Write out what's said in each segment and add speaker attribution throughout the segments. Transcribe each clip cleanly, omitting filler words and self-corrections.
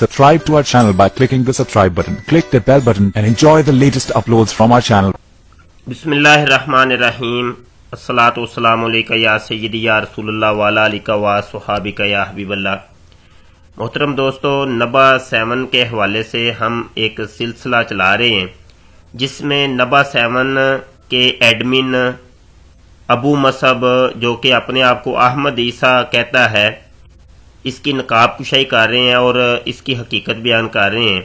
Speaker 1: Subscribe to our channel by clicking the subscribe button. Click the bell button and enjoy the latest uploads from our channel.
Speaker 2: बिस्मिल्लाहिर्रहमानिर्रहीम। अस्सलातु वस्सलामु अलैका या सय्यदी या रसूलल्लाह व अला आलिका व सुहाबिका या हबीबल्लाह। मोहतरम दोस्तों, नबा 7 के हवाले से हम एक सिलसिला चला रहे हैं जिसमें नबा 7 के एडमिन अबू मसहब, जो कि अपने आप को अहमद ईसा कहता है, इसकी नकाब कुशाई कर रहे हैं और इसकी हकीकत बयान कर रहे हैं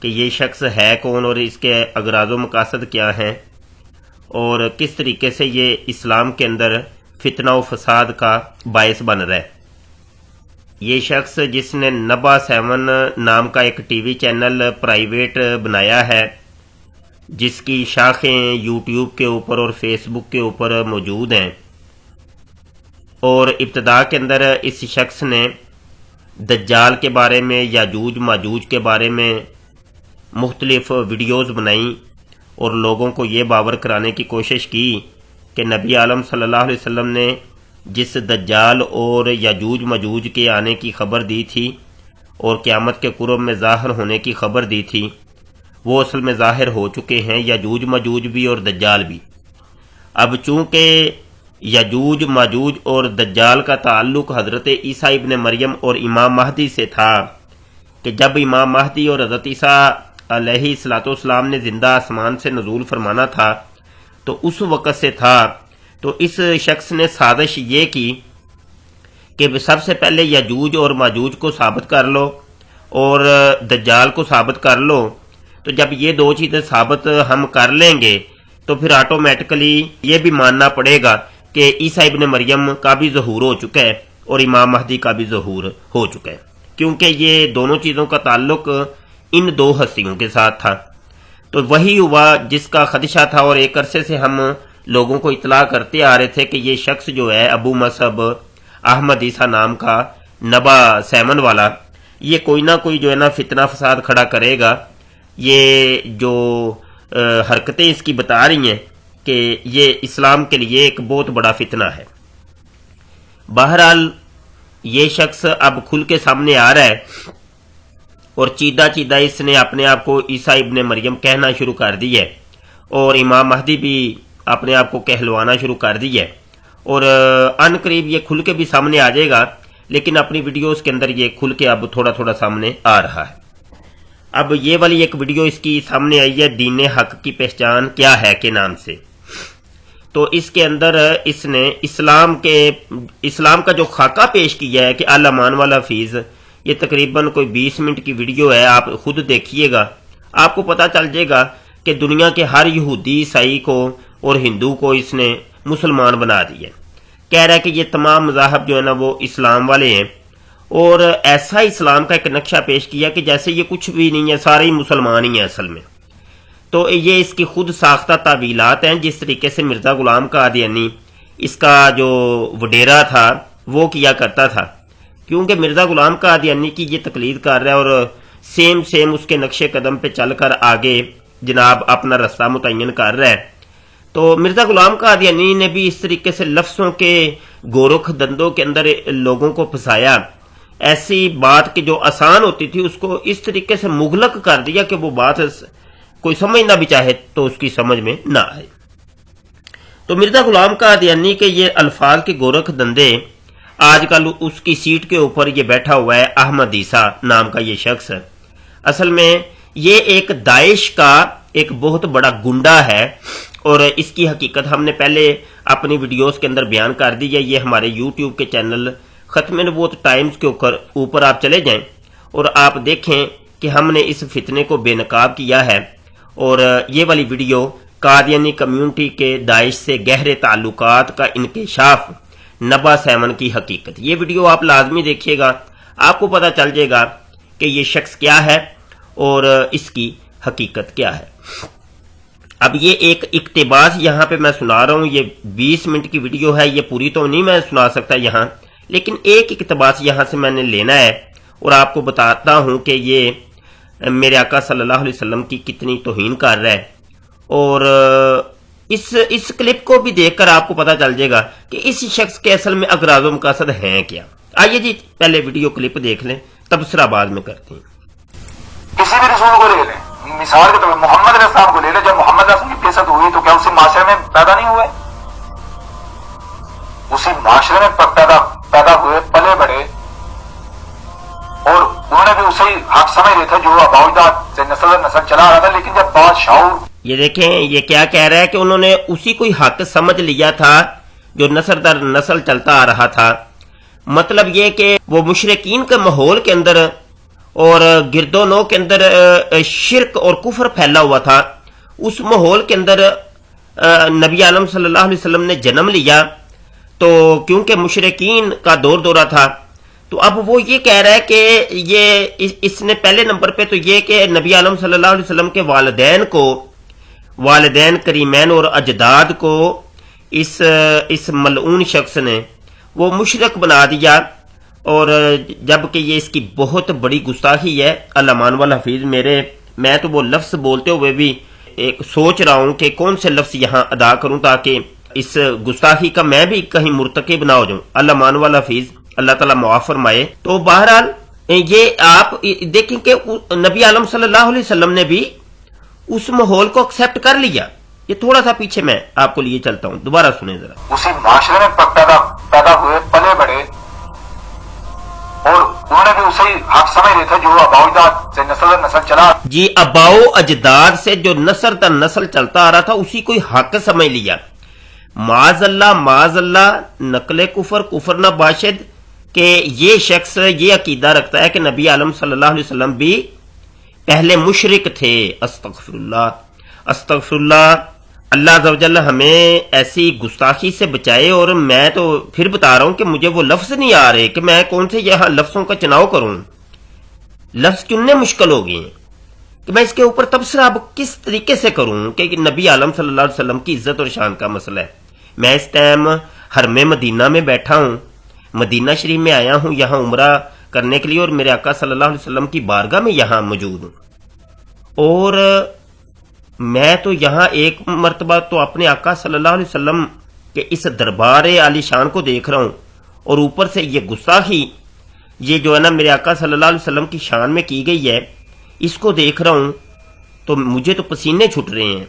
Speaker 2: कि ये शख्स है कौन और इसके अगराज़ व मकासद क्या हैं और किस तरीके से ये इस्लाम के अंदर फितना व फसाद का बायस बन रहा है। ये शख्स जिसने नबा 7 नाम का एक टीवी चैनल प्राइवेट बनाया है, जिसकी शाखें यूट्यूब के ऊपर और फेसबुक के ऊपर मौजूद हैं, और इब्तदा के अंदर इस शख्स ने दज्जाल के बारे में, याजूज माजूज के बारे में मुख्तलिफ वीडियोज़ बनाई और लोगों को ये बावर कराने की कोशिश की कि नबी आलम सल्लल्लाहु अलैहि वसल्लम ने जिस दज्जाल और याजूज माजूज के आने की खबर दी थी और क़यामत के कुर्ब में ज़ाहिर होने की खबर दी थी, वो असल में ज़ाहिर हो चुके हैं, याजूज माजूज भी और दज्जाल भी। अब चूँकि याजूज माजूज और दज्जाल का ताल्लुक हज़रत ईसा इब्न मरियम और इमाम महदी से था कि जब इमाम महदी और हज़रत ईसा अलैहिस्सलाम ने ज़िंदा आसमान से नज़ूल फरमाना था तो उस वक़्त से था। तो इस शख्स ने साजिश ये की कि सबसे पहले याजूज और माजूज को साबित कर लो और दज्जाल को साबित कर लो। तो जब ये दो चीज़ें साबित हम कर लेंगे तो फिर ऑटोमेटिकली ये भी मानना पड़ेगा कि ईसा इब्न मरियम का भी ज़हूर हो चुका है और इमाम महदी का भी ज़हूर हो चुका है, क्योंकि ये दोनों चीज़ों का ताल्लुक इन दो हस्तियों के साथ था। तो वही हुआ जिसका खदशा था और एक अरसे से हम लोगों को इतला करते आ रहे थे कि ये शख्स जो है अबू मसहब अहमद ईसा नाम का नबा 7 वाला, ये कोई ना कोई जो है ना फितना फसाद खड़ा करेगा। ये जो हरकतें इसकी बता रही हैं कि ये इस्लाम के लिए एक बहुत बड़ा फितना है। बहरहाल ये शख्स अब खुल के सामने आ रहा है और चीदा चीदा इसने अपने आप को ईसा इब्न मरियम कहना शुरू कर दी है और इमाम महदी भी अपने आप को कहलवाना शुरू कर दी है और अनकरीब ये खुल के भी सामने आ जाएगा, लेकिन अपनी वीडियोस के अंदर ये खुल के अब थोड़ा थोड़ा सामने आ रहा है। अब ये वाली एक वीडियो इसकी सामने आई है, दीन हक की पहचान क्या है के नाम से। तो इसके अंदर इसने इस्लाम का जो खाका पेश किया है कि अल अमान वाला फीज, ये तकरीबन कोई 20 मिनट की वीडियो है, आप खुद देखिएगा, आपको पता चल जाएगा कि दुनिया के हर यहूदी ईसाई को और हिंदू को इसने मुसलमान बना दिया। कह रहा है कि ये तमाम मज़ाहब जो है ना वो इस्लाम वाले हैं और ऐसा इस्लाम का एक नक्शा पेश किया कि जैसे ये कुछ भी नहीं है, सारे ही मुसलमान ही हैं असल में। तो ये इसकी खुद साख्ता तावीलात हैं, जिस तरीके से मिर्ज़ा गुलाम कादियानी इसका जो वडेरा था वो किया करता था, क्योंकि मिर्ज़ा गुलाम कादियानी की ये तकलीद कर रहा है और सेम उसके नक्शे कदम पे चलकर आगे जनाब अपना रास्ता मुतय्यन कर रहा है। तो मिर्ज़ा गुलाम कादियानी ने भी इस तरीके से लफ्ज़ों के गोरख दंदों के अंदर लोगों को फंसाया, ऐसी बात की जो आसान होती थी उसको इस तरीके से मुगलक कर दिया कि वो बात कोई समझना भी चाहे तो उसकी समझ में ना आए। तो मिर्ज़ा गुलाम कादियानी के ये अल्फाज के गोरख धंधे, आजकल उसकी सीट के ऊपर ये बैठा हुआ है अहमद ईसा नाम का ये शख्स। असल में ये एक दाइश का एक बहुत बड़ा गुंडा है और इसकी हकीकत हमने पहले अपनी वीडियोस के अंदर बयान कर दी है। ये हमारे यूट्यूब के चैनल खत्म नबूवत टाइम्स के ऊपर आप चले जाएं और आप देखें कि हमने इस फितने को बेनकाब किया है और ये वाली वीडियो कादियानी कम्युनिटी के दाइश से गहरे ताल्लुकात का इंकशाफ नबा 7 की हकीकत, ये वीडियो आप लाजमी देखिएगा, आपको पता चल जाएगा कि ये शख्स क्या है और इसकी हकीकत क्या है। अब ये एक इक्तिबास यहाँ पे मैं सुना रहा हूँ, ये 20 मिनट की वीडियो है, ये पूरी तो नहीं मैं सुना सकता यहाँ, लेकिन एक इक्तिबास यहाँ से मैंने लेना है और आपको बताता हूँ कि ये मेरे आका सल्लल्लाहु अलैहि वसल्लम की कितनी तौहीन कर रहा है। और इस क्लिप को भी देखकर आपको पता चल जाएगा कि इस शख्स के असल में अगराज़ व मकासद हैं क्या। आइए जी पहले वीडियो क्लिप देख लें, तबसरा बाद में करते हैं।
Speaker 3: किसी भी रसूल को ले लें, मिसाल के तौर पर मोहम्मद अलैहिस्सलाम को ले लें, जब मोहम्मद अलैहिस्सलाम की बेइज्जत हुई तो क्या उसी माशरे में पैदा नहीं हुए? उसी माशरे में पैदा हुए, पले बड़े, और उन्होंने भी उसे हक समझ रहे थे जो अबाउजात से नस्ल दर नस्ल चला आ रहा था। लेकिन जब बात शाऊर,
Speaker 2: ये देखें, ये क्या कह रहा है कि उन्होंने उसी कोई हक समझ लिया था जो नस्ल दर नस्ल चलता आ रहा था। मतलब ये कि वो मुशरिकीन के माहौल के अंदर और गिरदोनो के अंदर शिरक और कुफर फैला हुआ था। उस माहौल के अंदर नबी आलम सल्लल्लाहु अलैहि वसल्लम ने जन्म लिया, तो क्योंकि मुशरिकीन का दौर दौरा था, तो अब वो ये कह रहा है कि ये इसने पहले नंबर पे तो ये कि नबी आलम सल्लल्लाहु अलैहि वसल्लम के वालिदैन करीमैन और अजदाद को इस मलऊन शख्स ने वो मुशरक बना दिया, और जबकि ये इसकी बहुत बड़ी गुस्ताखी है। अल्लामान वाल हफीज मैं तो वो लफ्ज बोलते हुए भी एक सोच रहा हूं कि कौन से लफ्ज यहां अदा करूं ताकि इस गुस्ताखी का मैं भी कहीं मुर्तकिब ना हो जाऊं। अल्लामान वाल हफीज अल्लाह ताला मुआफ फरमाए। तो बहरहाल ये आप देखें कि नबी आलम सल्लल्लाहु अलैहि वसल्लम ने भी उस माहौल को एक्सेप्ट कर लिया। ये थोड़ा सा पीछे मैं आपको लिए चलता हूं, दोबारा सुने जरा।
Speaker 3: उसी माशरे में पैदा हुए, पले बड़े, और उन्होंने भी उसे हक समझ रहे थे जो अबाउजात से नस्ल दर नस्ल चला।
Speaker 2: जी, अबाओ अजदाद से जो नस्ल दर नस्ल चलता आ रहा था उसी को हक समझ लिया। माजल्ला नकले कुफर न बाशिद कि ये शख्स ये अकीदा रखता है कि नबी आलम सल्लल्लाहु अलैहि वसल्लम भी पहले मुशरिक थे। अस्तगफिरुल्लाह। अल्लाह अज़्ज़ व जल्ल हमें ऐसी गुस्ताखी से बचाए। और मैं तो फिर बता रहा हूं कि मुझे वो लफ्ज नहीं आ रहे कि मैं कौन से यहां लफ्जों का चुनाव करूं। लफ्ज चुनने मुश्किल हो गए हैं कि मैं इसके ऊपर तबसरा अब किस तरीके से करूं कि नबी आलम सल्लल्लाहु अलैहि वसल्लम की इज्जत और शान का मसला है। मैं इस टाइम हरमे मदीना में बैठा हूं, मदीना शरीफ में आया हूं यहां उम्रा करने के लिए, और मेरे आका सल्लल्लाहु अलैहि वसल्लम की बारगाह में यहां मौजूद हूं। और मैं तो यहां एक मर्तबा तो अपने आका सल्लल्लाहु अलैहि वसल्लम के इस दरबार आलीशान को देख रहा हूं, और ऊपर से ये गुस्ताखी ये जो है ना मेरे आका सल्लल्लाहु अलैहि वसल्लम की शान में की गई है, इसको देख रहा हूं तो मुझे तो पसीने छूट रहे हैं।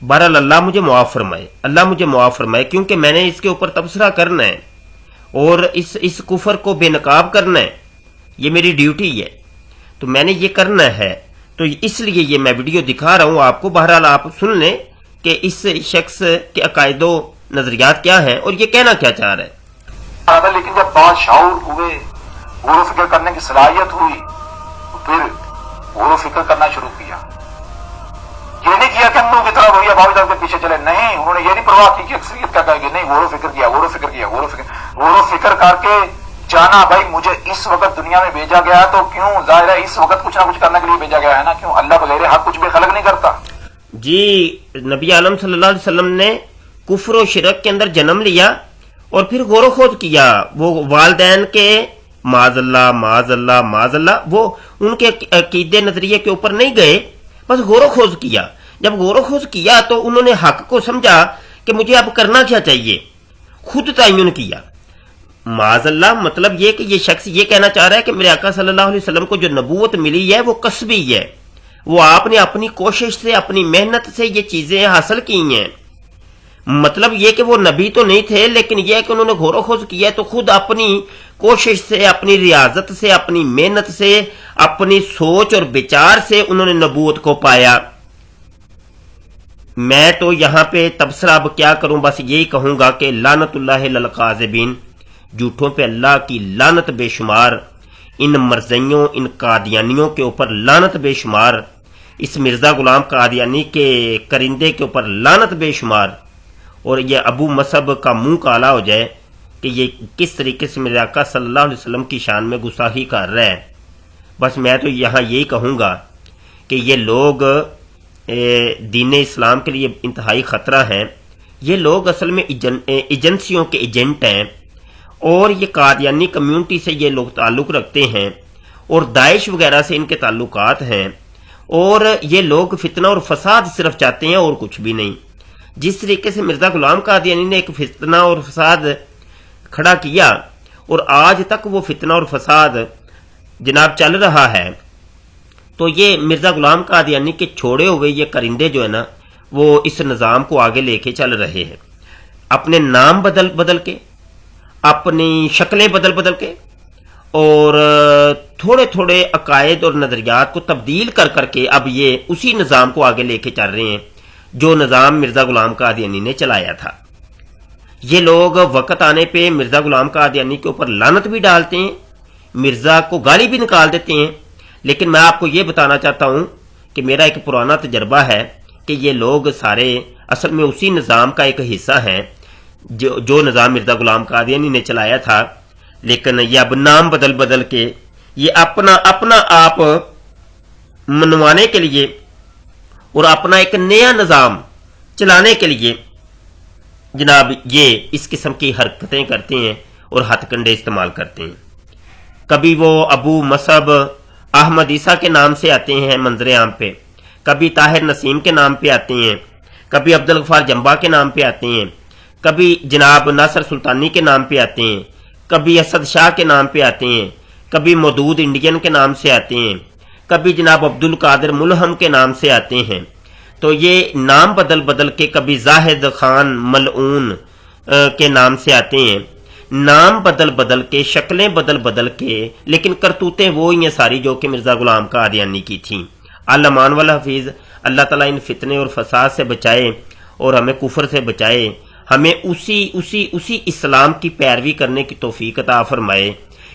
Speaker 2: बहरहाल अल्लाह मुझे मुआफ फरमाए, क्योंकि मैंने इसके ऊपर तबसरा करना है और इस कुफर को बेनकाब करना है। ये मेरी ड्यूटी है, तो मैंने ये करना है। तो इसलिए ये मैं वीडियो दिखा रहा हूं आपको। बहरहाल आप सुन लें कि इस शख्स के अकायदो नजरियात क्या हैं और ये कहना क्या चाह रहा है।
Speaker 3: लेकिन जब बात शाऊर हुए, गौर व फिक्र करने की सलाहियत हुई, तो फिर गौर व फिक्र करना शुरू किया। ये नहीं किया कि अंधों की तरह वही अबाउजात के पीछे चले, नहीं, उन्होंने ये नहीं परवाह की कि अक्सरियत क्या कहेगी, नहीं, गौर व फिक्र करके जाना। भाई मुझे इस वक्त दुनिया में भेजा गया है, तो क्यों, जाहिर है इस वक्त कुछ ना कुछ करने के लिए भेजा गया है ना, क्यों, अल्लाह बगैर हक कुछ भी खलक नहीं करता।
Speaker 2: जी, नबी आलम सल्लल्लाहु अलैहि वसल्लम ने कुफ्र और शिरक के अंदर जन्म लिया और फिर गौर खोज किया। वो वालिदैन के माजल्ला वो उनके अकीदे नजरिए के ऊपर नहीं गए, बस गौर खोज किया। जब गौर खोज किया तो उन्होंने हक को समझा कि मुझे अब करना क्या चाहिए, खुद तयन किया। माजल्ला मतलब ये कि ये शख्स ये कहना चाह रहा है कि मेरे आका सल्लल्लाहु अलैहि वसल्लम को जो नबूवत मिली है वो कसबी है, वो आपने अपनी कोशिश से अपनी मेहनत से ये चीजें हासिल की हैं। मतलब ये कि वो नबी तो नहीं थे, लेकिन यह कि उन्होंने गौर खोज किया तो खुद अपनी कोशिश से, अपनी रियाजत से, अपनी मेहनत से, अपनी सोच और विचार से उन्होंने नबूवत को पाया। मैं तो यहां पे तबसरा अब क्या करूं, बस यही कहूंगा कि लानतुल्लाहि लल काज़िबीन, झूठों पे अल्लाह की लानत बेशुमार, इन मरज़इयों, इन कादियानियों के ऊपर लानत बेशुमार, इस मिर्जा गुलाम कादियानी के करिंदे के ऊपर लानत बेशुमार, और ये अबू मसब का मुंह काला हो जाए कि ये किस तरीके से मेरे आका सल्लल्लाहु अलैहि वसल्लम की शान में गुस्ताखी कर रहा है। बस मैं तो यहाँ यही कहूँगा कि ये लोग दीन इस्लाम के लिए इंतहाई ख़तरा हैं। ये लोग असल में एजेंसियों के एजेंट हैं और ये कादियानी कम्युनिटी से ये लोग ताल्लुक़ रखते हैं और दाइश वगैरह से इनके ताल्लुकात हैं, और ये लोग फितना और फसाद सिर्फ चाहते हैं और कुछ भी नहीं। जिस तरीके से मिर्जा गुलाम कादियानी ने एक फितना और फसाद खड़ा किया और आज तक वो फितना और फसाद जनाब चल रहा है, तो ये मिर्जा गुलाम कादियानी के छोड़े हुए ये करिंदे जो है ना, वो इस निज़ाम को आगे लेके चल रहे हैं, अपने नाम बदल बदल के, अपनी शक्लें बदल बदल के, और थोड़े थोड़े अकायद और नजरियात को तब्दील कर करके अब ये उसी निज़ाम को आगे लेके चल रहे हैं जो निज़ाम मिर्जा गुलाम कादियानी ने चलाया था। ये लोग वक्त आने पे मिर्जा गुलाम कादियानी के ऊपर लानत भी डालते हैं, मिर्जा को गाली भी निकाल देते हैं, लेकिन मैं आपको ये बताना चाहता हूं कि मेरा एक पुराना तजर्बा है कि ये लोग सारे असल में उसी निज़ाम का एक हिस्सा हैं जो निज़ाम मिर्जा गुलाम कादियानी ने चलाया था, लेकिन ये अब नाम बदल बदल के ये अपना अपना आप मनवाने के लिए और अपना एक नया निज़ाम चलाने के लिए जनाब ये इस किस्म की हरकतें करते हैं और हथकंडे इस्तेमाल करते हैं। कभी वो अबू मसहब अहमद ईसा के नाम से आते हैं मंजर आम पे, कभी ताहिर नसीम के नाम पे आते हैं, कभी अब्दुल गफ्फार जंबा के नाम पे आते हैं, कभी जनाब नासर सुल्तानी के नाम पे आते हैं, कभी असद शाह के नाम पे आते हैं, कभी मौदूद इंडियन के नाम से आते हैं, कभी जनाब अब्दुल कादिर मुलहम के नाम से आते हैं। तो ये नाम बदल बदल के कभी जाहिद खान मलऊन के नाम से आते हैं, नाम बदल बदल के, शक्लें बदल बदल के, लेकिन करतूतें वो ही हैं सारी जो कि मिर्जा गुलाम कादियानी की थी। अल अमान वल हफीज, अल्लाह ताला इन फितने और फसाद से बचाए और हमें कुफर से बचाए, हमें उसी इस्लाम की पैरवी करने की तौफीक अता फरमाए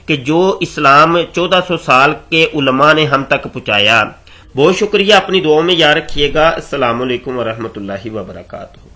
Speaker 2: कि जो इस्लाम 1400 साल के उलमा ने हम तक पहुंचाया। बहुत शुक्रिया, अपनी दुआओं में याद रखिएगा। अस्सलामु अलैकुम व रहमतुल्लाहि व बरकातुहू।